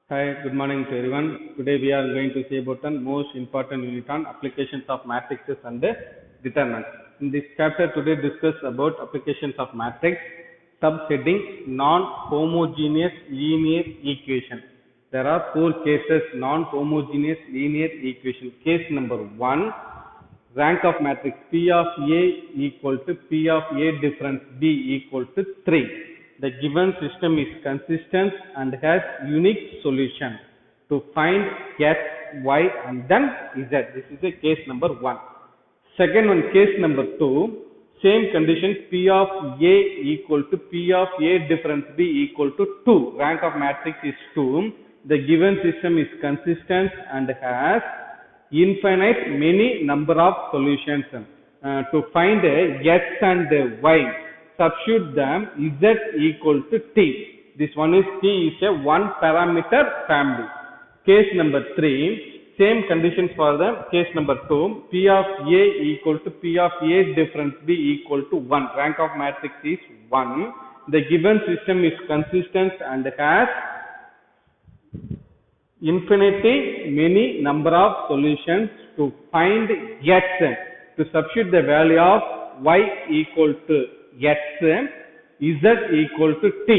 Hi, good morning to everyone. Today we are going to see about the most important unit on applications of matrices and determinants. In this chapter today discuss about applications of matrix, subheading non-homogeneous linear equation. There are four cases non-homogeneous linear equation. Case number 1, rank of matrix P of A equal to P of A difference B equal to 3. The given system is consistent and has unique solution. To find X, Y and then Z. This is a case number 1. Second one, case number 2. Same conditions P of A equal to P of A difference B equal to 2. Rank of matrix is 2. The given system is consistent and has infinite many number of solutions. To find X and Y, substitute them Z equal to T. This one is T is a one parameter family. Case number 3, same conditions for the case number 2. P of A equal to P of A difference B equal to 1. Rank of matrix is 1. The given system is consistent and has infinity many number of solutions. To find X, to substitute the value of Y equal to X, Z equal to T.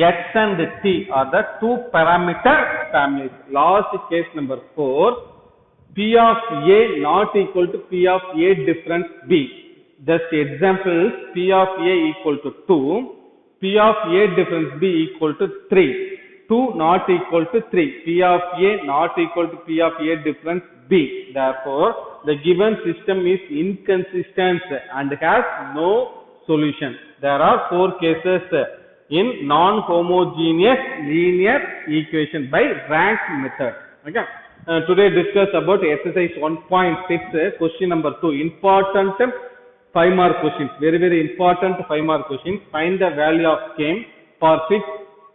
X and T are the two parameter families. Last case number 4, P of A not equal to P of A difference B. Just examples, P of A equal to 2, P of A difference B equal to 3. 2 not equal to 3. P of A not equal to P of A difference B. Therefore, the given system is inconsistent and has no solution. There are 4 cases in non-homogeneous linear equation by rank method. Okay. Today discuss about exercise 1.6, question number 2. Important 5 mark questions. Very important 5 mark questions. Find the value of K for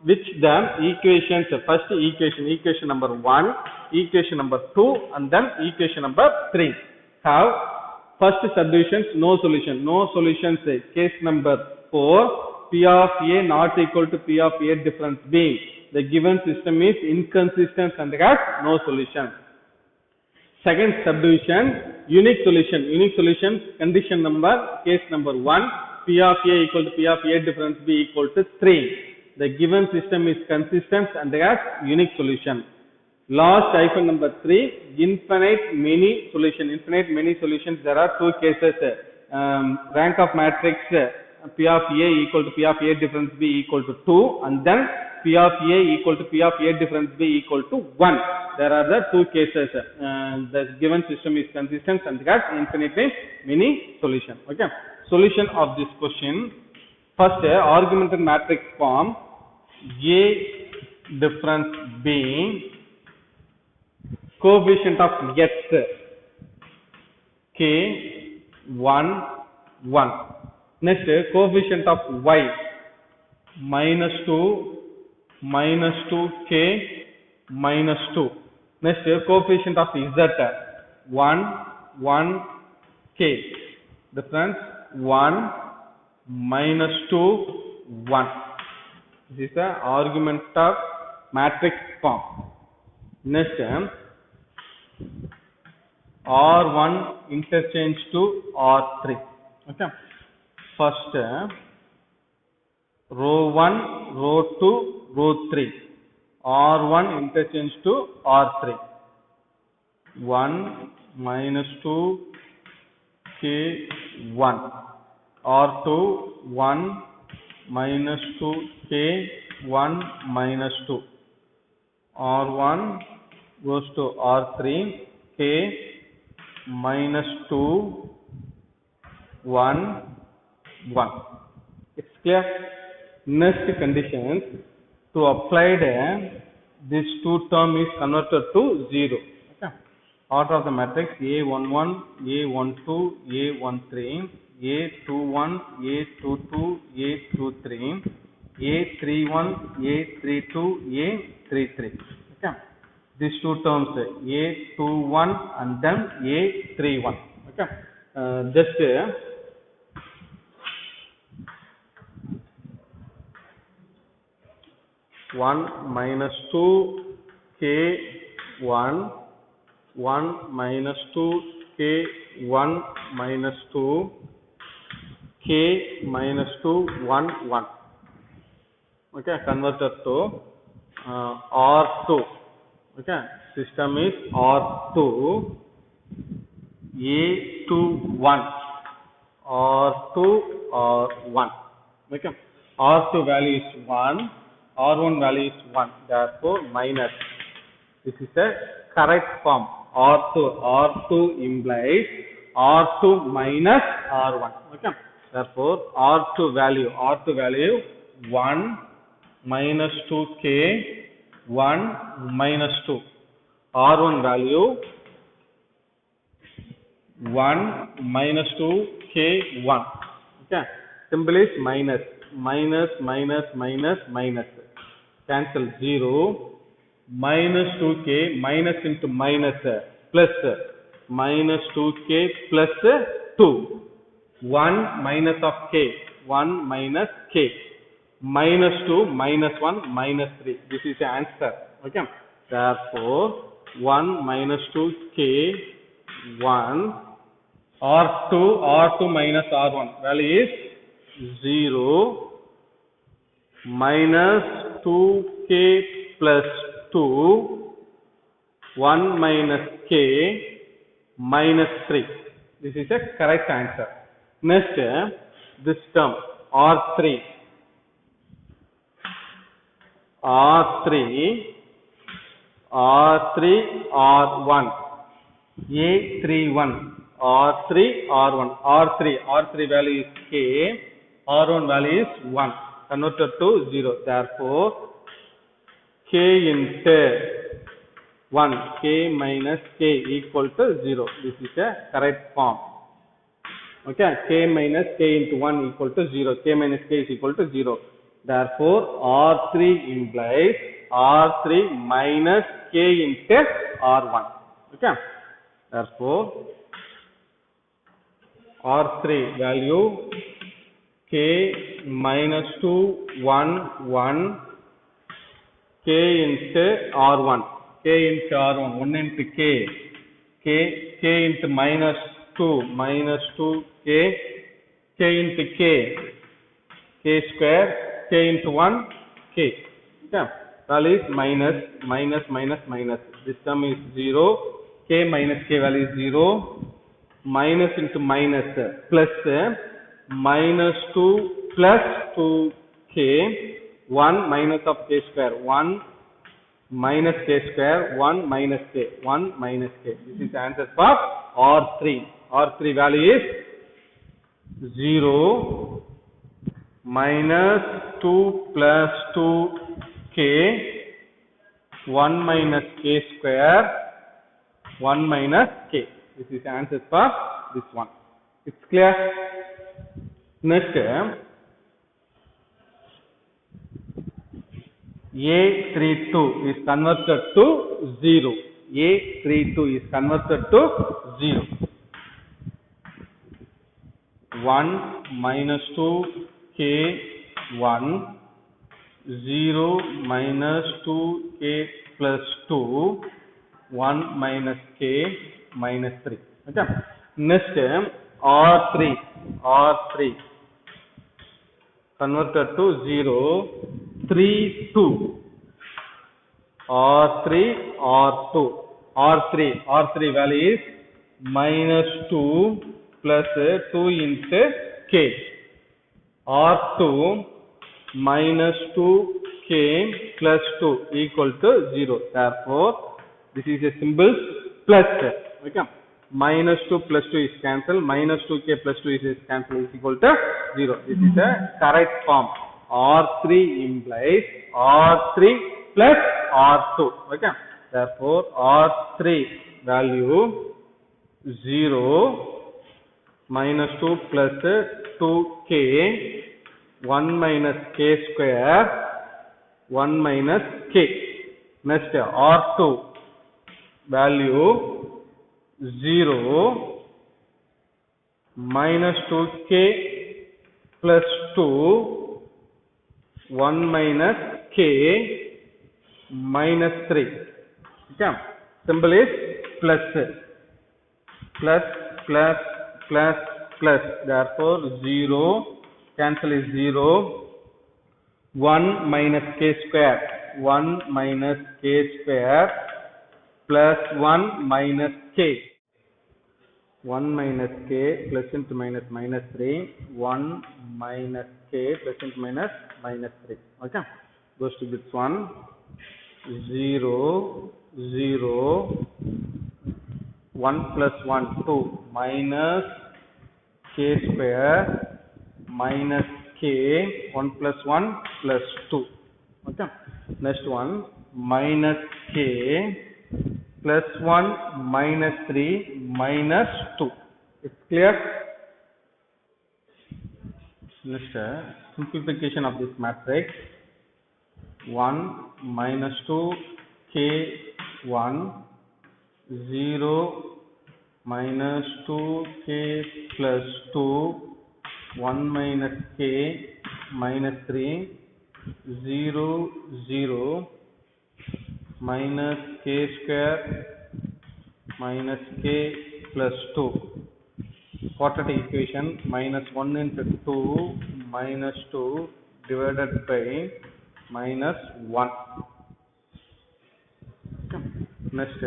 which the equations, first equation number 1, equation number 2 and then equation number 3 have first subdivisions no solution. No solutions. Case number 4, P of A not equal to P of A difference B. The given system is inconsistent and has no solution. Second subdivision, unique solution. Unique solution, condition number, case number 1, P of A equal to P of A difference B equal to 3. The given system is consistent and has unique solution. Last hyphen number 3, infinite many solution. Infinite many solutions. There are 2 cases. Rank of matrix P of A equal to P of A difference B equal to 2 and then P of A equal to P of A difference B equal to 1. There are the 2 cases. The given system is consistent and has infinite many solution. Okay. Solution of this question. First, augmented matrix form A difference B, coefficient of X K 1 1. Next, coefficient of Y -2 K -2. Next, coefficient of Z 1 1 K. Difference 1 -2 1. This is the argument of matrix form. Next, R1 interchange to R3. Okay. First, row 1, row 2, row 3. R1 interchange to R3. 1 -2 K 1. R2 1 -2 K 1 -2. R1 goes to R3 K -2 1 1. It's clear. Next conditions, to apply this 2 term is converted to 0. Okay. Order of the matrix A11 A12 A13 A21 A22 A23 A31 A32 A33. Okay. These 2 terms A21 and then A31. Okay. Just 1 minus 2 k 1 1 minus 2 k 1 minus 2 k minus 2 1 1. Okay, converted to R2. Okay, system is R2 A2 1 R2 R1. Okay, R2 value is 1, R1 value is 1, therefore minus. This is the correct form. R2 implies R2 minus R1. Okay, therefore R2 value 1 minus 2k 1 minus 2. R1 value 1 minus 2 k 1. Okay, symbol is minus minus, cancel 0, minus 2k minus into minus plus minus 2k plus 2, 1 minus of k 1 minus k, minus 2 minus 1 minus 3. This is the answer. Okay, therefore 1 minus 2k 1 R2 minus R1 value is 0 minus 2k plus 2 1 minus k minus 3. This is a correct answer. Next, this term R3 R1 A31 R3 value is k, R1 value is 1, converted to 0. Therefore k into 1, k minus k equal to 0. This is a correct form. Okay, k minus k into 1 equal to 0. K minus k is equal to 0. Therefore R3 implies R3 minus k into R1. Okay, therefore R3 value k minus 2 1 1 k into R1, k into R1, 1 into k into minus 2 k into k square, k into 1 k. Okay, value is minus. This term is 0, k minus k value is 0, minus into minus plus minus 2 plus 2k 1 minus of k square 1 minus k square 1 minus k 1 minus k. This is the answer for R3. R3 value is 0 minus 2 plus 2k 1 minus k square 1 minus k. This is the answer for this one. It's clear? Next, A32 is converted to 0. A32 is converted to 0. 1 minus 2 k 1, 0 minus 2 k plus 2, 1 minus k minus 3. Okay. Next, R3 converted to 0, 3 2. R3 value is minus 2 plus 2 into k. R2 minus 2k plus 2 equal to 0. Therefore, this is a symbol plus. Okay. Minus 2 plus 2 is cancelled. Minus 2k plus 2 is cancelled, is equal to 0. This is the correct form. R3 implies R3 plus R2. Okay. Therefore, R3 value 0 minus 2 plus 2k 1 minus k square 1 minus k. Next, R2 value 0 minus 2k plus 2 1 minus k minus 3. Okay. Symbol is plus. Plus, plus, plus, plus. Therefore, 0, cancel is 0. 1 minus k square. 1 minus k square plus 1 minus k. 1 minus k plus into minus minus 3. 1 minus k plus into minus 3. Okay. Goes to this one. 0, 0. 1 plus 1, 2 minus k square minus k, 1 plus 1 plus 2. Okay. Next one, minus k plus 1 minus 3 minus 2. It's clear? Next, simplification of this matrix. 1 minus 2 k 1 0 minus 2k plus 2 1 minus k minus 3 0 0 minus k square minus k plus 2. Quadratic equation minus 1 into 2 minus 2 divided by minus 1. Next,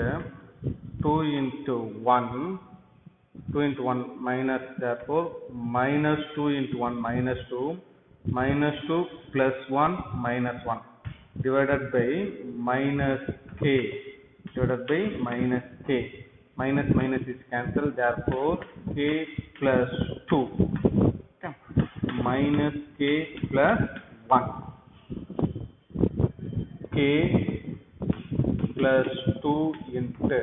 2 into 1, 2 into 1 minus, therefore minus 2 into 1 minus 2, minus 2 plus 1 minus 1 divided by minus k, divided by minus k. Minus minus is cancelled, therefore k plus 2. Okay. Minus k plus 1. K plus 2 into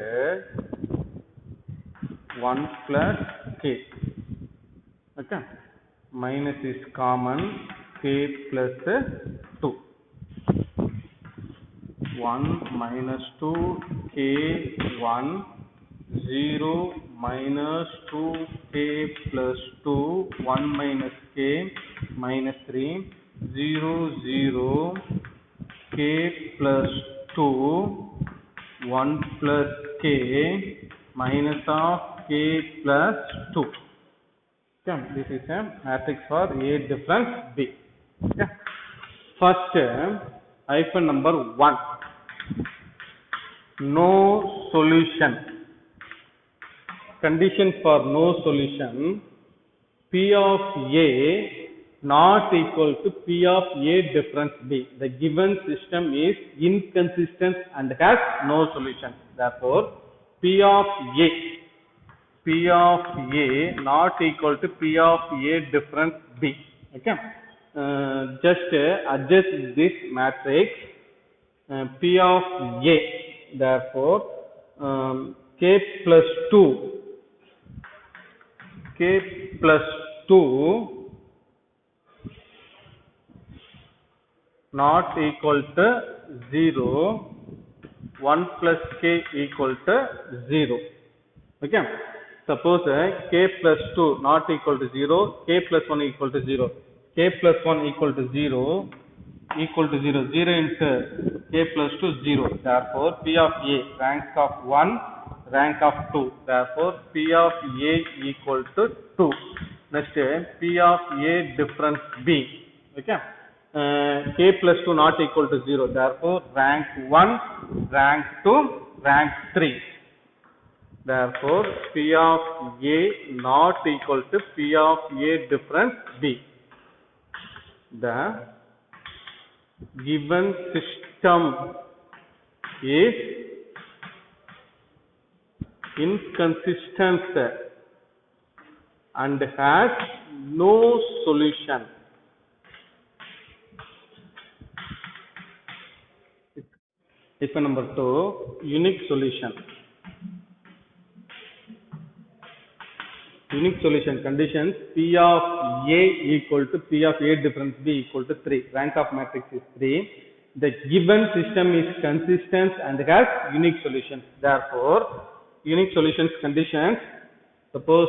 1 plus k. Okay. Minus is common, k plus 2. 1 minus 2 k 1 0 minus 2 k plus 2 1 minus k minus 3 0 0 k plus 2 1 plus k minus of k plus 2. Okay. This is a matrix for A difference B. Okay. First, hyphen number 1. No solution. Condition for no solution. P of A not equal to P of A difference B. The given system is inconsistent and has no solution. Therefore, P of A not equal to P of A difference B. Okay. Just adjust this matrix. P of A. Therefore, k plus 2. K plus 2 not equal to 0, 1 plus k equal to 0. Okay. Suppose k plus 2 not equal to 0, k plus 1 equal to 0. K plus 1 equal to 0, 0 into k plus 2 0. Therefore, P of A rank of 1, rank of 2. Therefore, P of A equal to 2. Next, P of A difference B. Okay. K plus 2 not equal to 0. Therefore, rank 1, rank 2, rank 3. Therefore, P of A not equal to P of A difference B. The given system is inconsistent and has no solution. Hyphen number 2, unique solution. Unique solution conditions. P of A equal to P of A difference B equal to 3. Rank of matrix is 3. The given system is consistent and has unique solutions. Therefore, unique solutions conditions. Suppose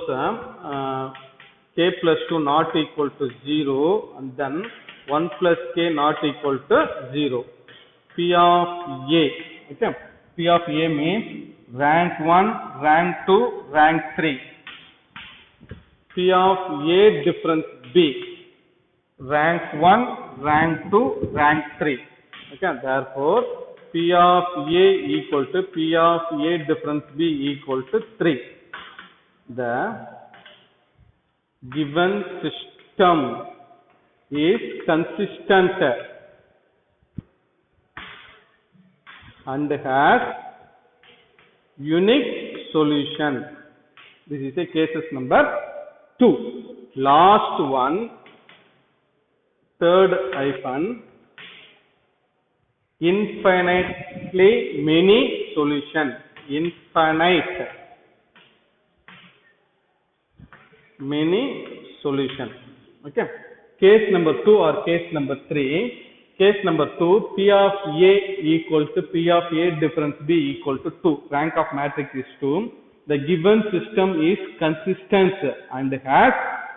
k plus 2 not equal to 0 and then 1 plus k not equal to 0. P of A. Okay. P of A means rank 1, rank 2, rank 3. P of A difference B. Rank 1, rank 2, rank 3. Okay. Therefore, P of A equal to P of A difference B equal to 3. The given system is consistent and has unique solution. This is a cases number 2. Last one, third hyphen, infinitely many solution. Infinite many solution. Okay. Case number 2 or case number 3. Case number 2, P of A equal to P of A difference B equal to 2. Rank of matrix is 2. The given system is consistent and has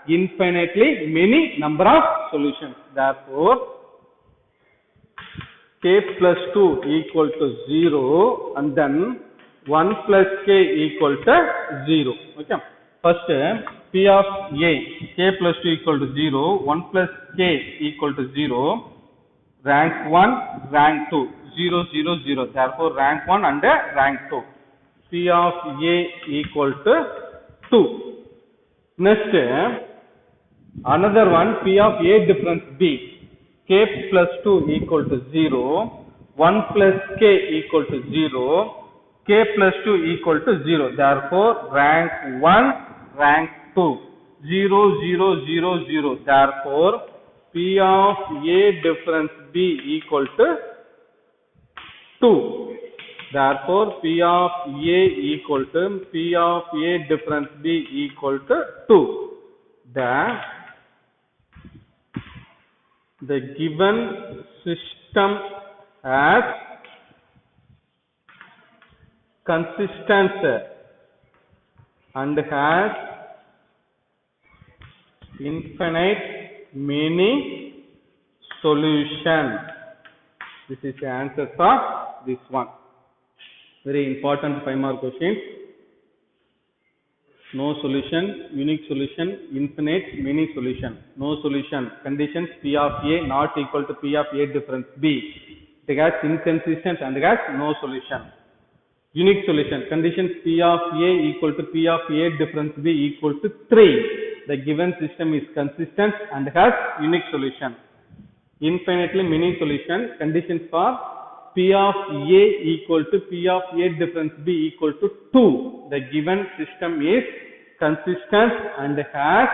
infinitely many number of solutions. Therefore, K plus 2 equal to 0 and then 1 plus K equal to 0. Okay. First, P of A, K plus 2 equal to 0, 1 plus K equal to 0, rank 1, rank 2, 0, 0, 0. Therefore, rank 1 and rank 2. P of A equal to 2. Next, another one, P of A difference B. K plus 2 equal to 0, 1 plus K equal to 0, K plus 2 equal to 0. Therefore, rank 1, rank 2, 0, 0, 0, 0. Therefore, P of A difference B equal to 2. Therefore, P of A equal to P of A difference B equal to 2. The given system has consistent and has infinite many solution. This is the answer for this one. Very important 5-mark question. No solution, unique solution, infinite many solution. No solution. Conditions P of A not equal to P of A difference B. It has inconsistent and it has no solution. Unique solution. Conditions P of A equal to P of A difference B equal to 3. The given system is consistent and has unique solution. Infinitely many solution. Conditions for P of A equal to P of A difference B equal to 2. The given system is consistent and has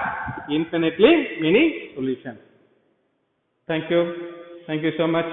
infinitely many solutions. Thank you. Thank you so much.